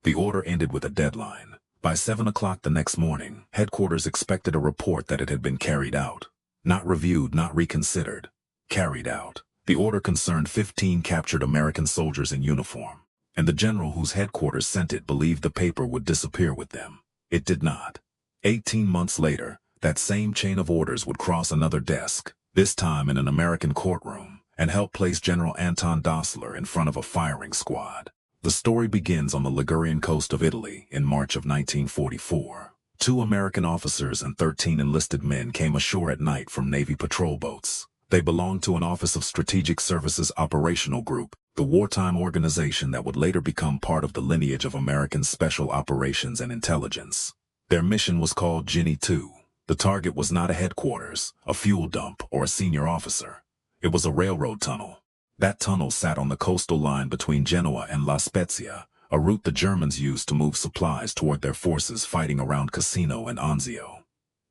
The order ended with a deadline. By 7 o'clock the next morning, headquarters expected a report that it had been carried out. Not reviewed, not reconsidered. Carried out. The order concerned 15 captured American soldiers in uniform, and the general whose headquarters sent it believed the paper would disappear with them. It did not. 18 months later, that same chain of orders would cross another desk, this time in an American courtroom, and help place General Anton Dostler in front of a firing squad. The story begins on the Ligurian coast of Italy in March of 1944. 2 American officers and 13 enlisted men came ashore at night from Navy patrol boats. They belonged to an Office of Strategic Services Operational Group, the wartime organization that would later become part of the lineage of American Special Operations and Intelligence. Their mission was called Ginny II. The target was not a headquarters, a fuel dump, or a senior officer. It was a railroad tunnel. That tunnel sat on the coastal line between Genoa and La Spezia, a route the Germans used to move supplies toward their forces fighting around Cassino and Anzio.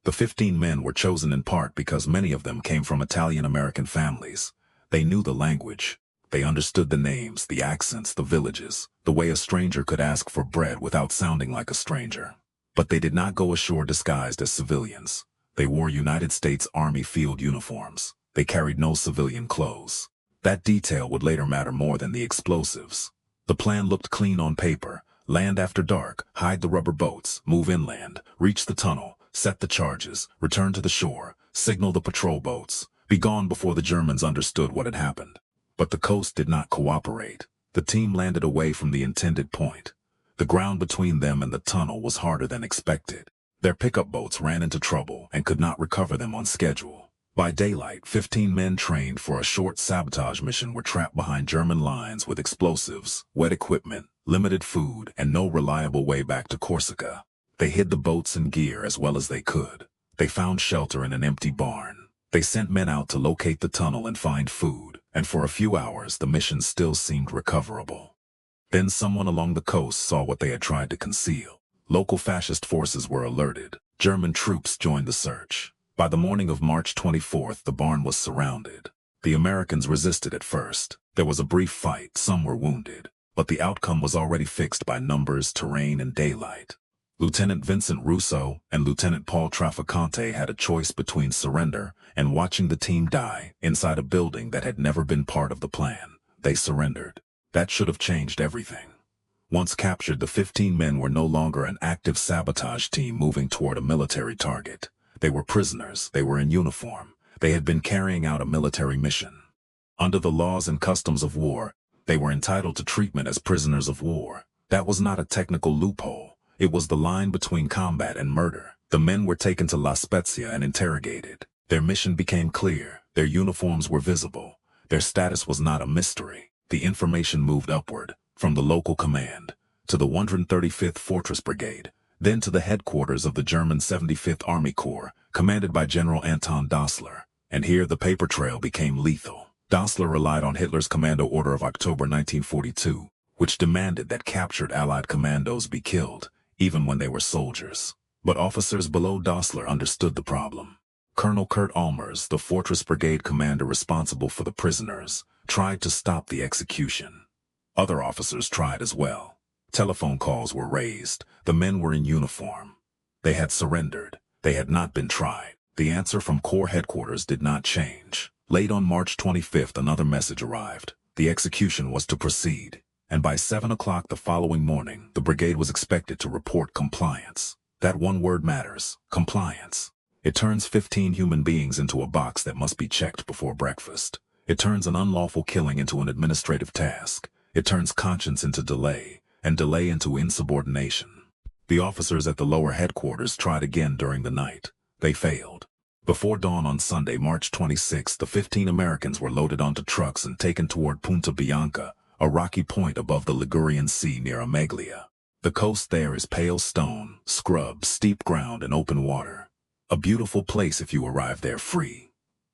The 15 men were chosen in part because many of them came from Italian-American families. They knew the language. They understood the names, the accents, the villages, the way a stranger could ask for bread without sounding like a stranger. But they did not go ashore disguised as civilians. They wore United States Army field uniforms. They carried no civilian clothes. That detail would later matter more than the explosives. The plan looked clean on paper. Land after dark, hide the rubber boats, move inland, reach the tunnel, set the charges, return to the shore, signal the patrol boats, be gone before the Germans understood what had happened. But the coast did not cooperate. The team landed away from the intended point. The ground between them and the tunnel was harder than expected. Their pickup boats ran into trouble and could not recover them on schedule. By daylight, 15 men trained for a short sabotage mission were trapped behind German lines with explosives, wet equipment, limited food, and no reliable way back to Corsica. They hid the boats and gear as well as they could. They found shelter in an empty barn. They sent men out to locate the tunnel and find food, and for a few hours the mission still seemed recoverable. Then someone along the coast saw what they had tried to conceal. Local fascist forces were alerted. German troops joined the search. By the morning of March 24th, the barn was surrounded. The Americans resisted at first. There was a brief fight, some were wounded, but the outcome was already fixed by numbers, terrain, and daylight. Lieutenant Vincent Russo and Lieutenant Paul Trafficante had a choice between surrender and watching the team die inside a building that had never been part of the plan. They surrendered. That should have changed everything. Once captured, the 15 men were no longer an active sabotage team moving toward a military target. They were prisoners. They were in uniform. They had been carrying out a military mission. Under the laws and customs of war, they were entitled to treatment as prisoners of war. That was not a technical loophole. It was the line between combat and murder. The men were taken to La Spezia and interrogated. Their mission became clear. Their uniforms were visible. Their status was not a mystery. The information moved upward, from the local command, to the 135th Fortress Brigade, then to the headquarters of the German 75th Army Corps, commanded by General Anton Dostler. And here the paper trail became lethal. Dostler relied on Hitler's Commando Order of October 1942, which demanded that captured Allied commandos be killed, even when they were soldiers. But officers below Dostler understood the problem. Colonel Kurt Almers, the Fortress Brigade commander responsible for the prisoners, tried to stop the execution. Other officers tried as well. Telephone calls were raised. The men were in uniform. They had surrendered. They had not been tried. The answer from Corps headquarters did not change. Late on March 25th, another message arrived. The execution was to proceed, and by 7 o'clock the following morning, the brigade was expected to report compliance. That one word matters: compliance. It turns 15 human beings into a box that must be checked before breakfast. It turns an unlawful killing into an administrative task. It turns conscience into delay, and delay into insubordination. The officers at the lower headquarters tried again during the night. They failed. Before dawn on Sunday, March 26, the 15 Americans were loaded onto trucks and taken toward Punta Bianca, a rocky point above the Ligurian Sea near Ameglia. The coast there is pale stone, scrub, steep ground, and open water. A beautiful place if you arrive there free.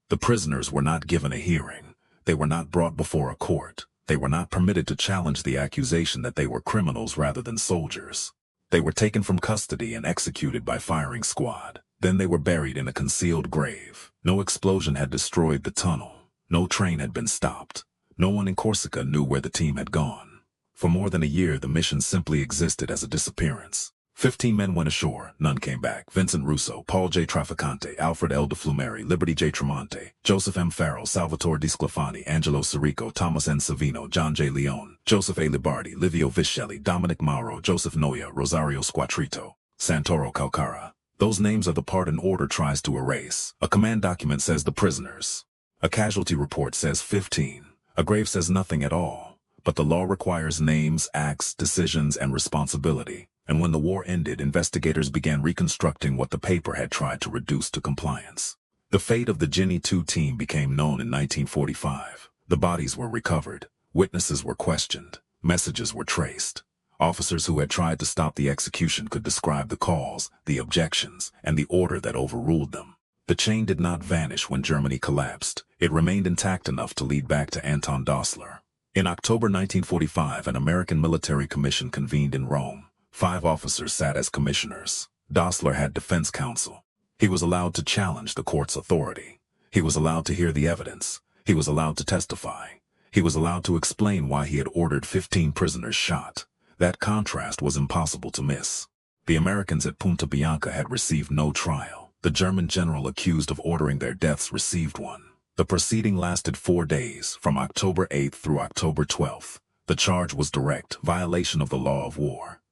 The prisoners were not given a hearing. They were not brought before a court. They were not permitted to challenge the accusation that they were criminals rather than soldiers. They were taken from custody and executed by firing squad. Then they were buried in a concealed grave. No explosion had destroyed the tunnel. No train had been stopped. No one in Corsica knew where the team had gone. For more than a year, the mission simply existed as a disappearance. 15 men went ashore, none came back. Vincent Russo, Paul J. Traficante, Alfred L. de Flumeri, Liberty J. Tremonte, Joseph M. Farrell, Salvatore Di Sclafani, Angelo Sirico, Thomas N. Savino, John J. Leone, Joseph A. Libardi, Livio Viscelli, Dominic Mauro, Joseph Noya, Rosario Squatrito, Santoro Calcara. Those names are the part an order tries to erase. A command document says the prisoners. A casualty report says 15. A grave says nothing at all. But the law requires names, acts, decisions, and responsibility. And when the war ended, investigators began reconstructing what the paper had tried to reduce to compliance. The fate of the Ginny II team became known in 1945. The bodies were recovered. Witnesses were questioned. Messages were traced. Officers who had tried to stop the execution could describe the calls, the objections, and the order that overruled them. The chain did not vanish when Germany collapsed. It remained intact enough to lead back to Anton Dostler. In October 1945, an American military commission convened in Rome. 5 officers sat as commissioners. Dostler had defense counsel. He was allowed to challenge the court's authority. He was allowed to hear the evidence. He was allowed to testify. He was allowed to explain why he had ordered 15 prisoners shot. That contrast was impossible to miss. The Americans at Punta Bianca had received no trial. The German general accused of ordering their deaths received one. The proceeding lasted 4 days, from October 8th through October 12th. The charge was direct violation of the law of war.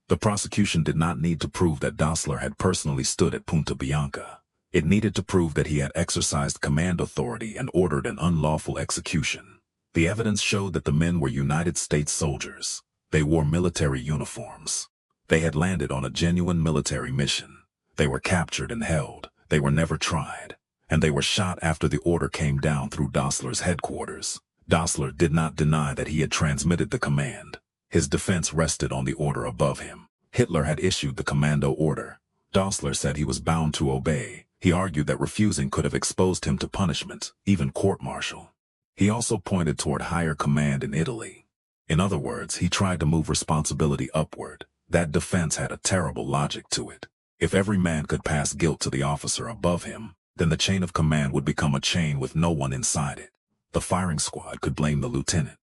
The prosecution did not need to prove that Dostler had personally stood at Punta Bianca. It needed to prove that he had exercised command authority and ordered an unlawful execution. The evidence showed that the men were United States soldiers. They wore military uniforms. They had landed on a genuine military mission. They were captured and held. They were never tried. And they were shot after the order came down through Dostler's headquarters. Dostler did not deny that he had transmitted the command. His defense rested on the order above him. Hitler had issued the commando order. Dostler said he was bound to obey. He argued that refusing could have exposed him to punishment, even court-martial. He also pointed toward higher command in Italy. In other words, he tried to move responsibility upward. That defense had a terrible logic to it. If every man could pass guilt to the officer above him, then the chain of command would become a chain with no one inside it. The firing squad could blame the lieutenant.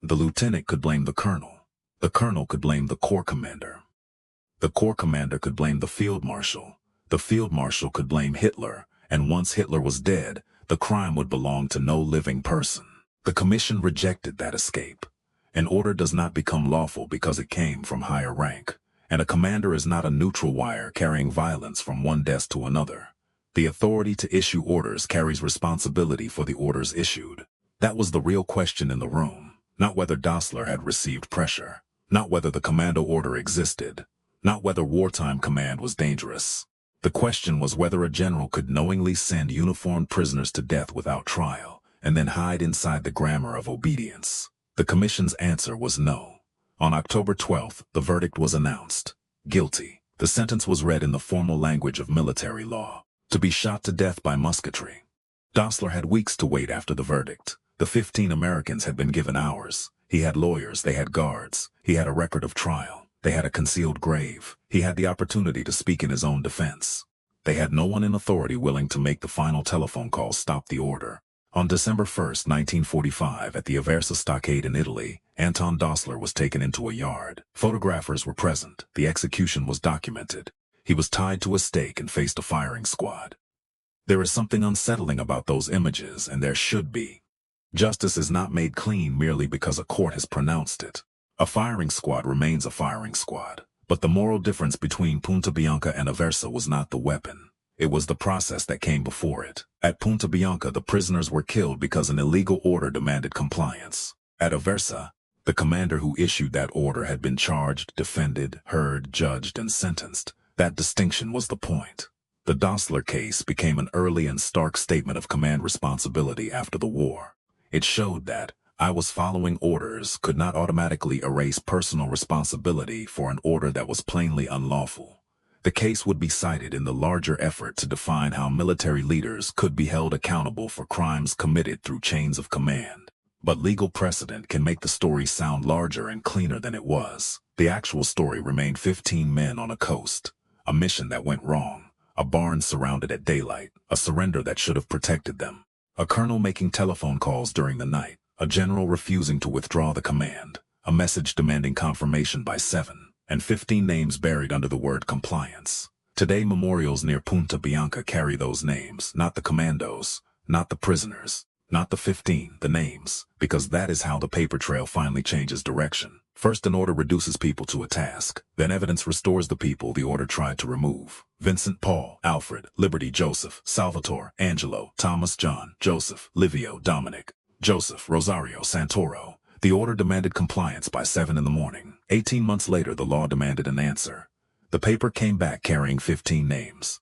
The lieutenant could blame the colonel. The colonel could blame the corps commander. The corps commander could blame the field marshal. The field marshal could blame Hitler, and once Hitler was dead, the crime would belong to no living person. The commission rejected that escape. An order does not become lawful because it came from higher rank, and a commander is not a neutral wire carrying violence from one desk to another. The authority to issue orders carries responsibility for the orders issued. That was the real question in the room, not whether Dostler had received pressure. Not whether the commando order existed, not whether wartime command was dangerous. The question was whether a general could knowingly send uniformed prisoners to death without trial, and then hide inside the grammar of obedience. The commission's answer was no. On October 12th, the verdict was announced. Guilty. The sentence was read in the formal language of military law. To be shot to death by musketry. Dostler had weeks to wait after the verdict. The 15 Americans had been given hours. He had lawyers, they had guards, he had a record of trial, they had a concealed grave, he had the opportunity to speak in his own defense. They had no one in authority willing to make the final telephone call stop the order. On December 1st, 1945, at the Aversa stockade in Italy, Anton Dostler was taken into a yard. Photographers were present, the execution was documented. He was tied to a stake and faced a firing squad. There is something unsettling about those images, and there should be. Justice is not made clean merely because a court has pronounced it. A firing squad remains a firing squad. But the moral difference between Punta Bianca and Aversa was not the weapon. It was the process that came before it. At Punta Bianca, the prisoners were killed because an illegal order demanded compliance. At Aversa, the commander who issued that order had been charged, defended, heard, judged, and sentenced. That distinction was the point. The Dostler case became an early and stark statement of command responsibility after the war. It showed that I was following orders could not automatically erase personal responsibility for an order that was plainly unlawful. The case would be cited in the larger effort to define how military leaders could be held accountable for crimes committed through chains of command. But legal precedent can make the story sound larger and cleaner than it was. The actual story remained 15 men on a coast, a mission that went wrong, a barn surrounded at daylight, a surrender that should have protected them. A colonel making telephone calls during the night, a general refusing to withdraw the command, a message demanding confirmation by 7, and 15 names buried under the word compliance. Today memorials near Punta Bianca carry those names, not the commandos, not the prisoners, not the 15, the names, because that is how the paper trail finally changes direction. First, an order reduces people to a task. Then evidence restores the people the order tried to remove. Vincent, Paul, Alfred, Liberty, Joseph, Salvatore, Angelo, Thomas, John, Joseph, Livio, Dominic, Joseph, Rosario, Santoro. The order demanded compliance by 7 in the morning. 18 months later, the law demanded an answer. The paper came back carrying 15 names.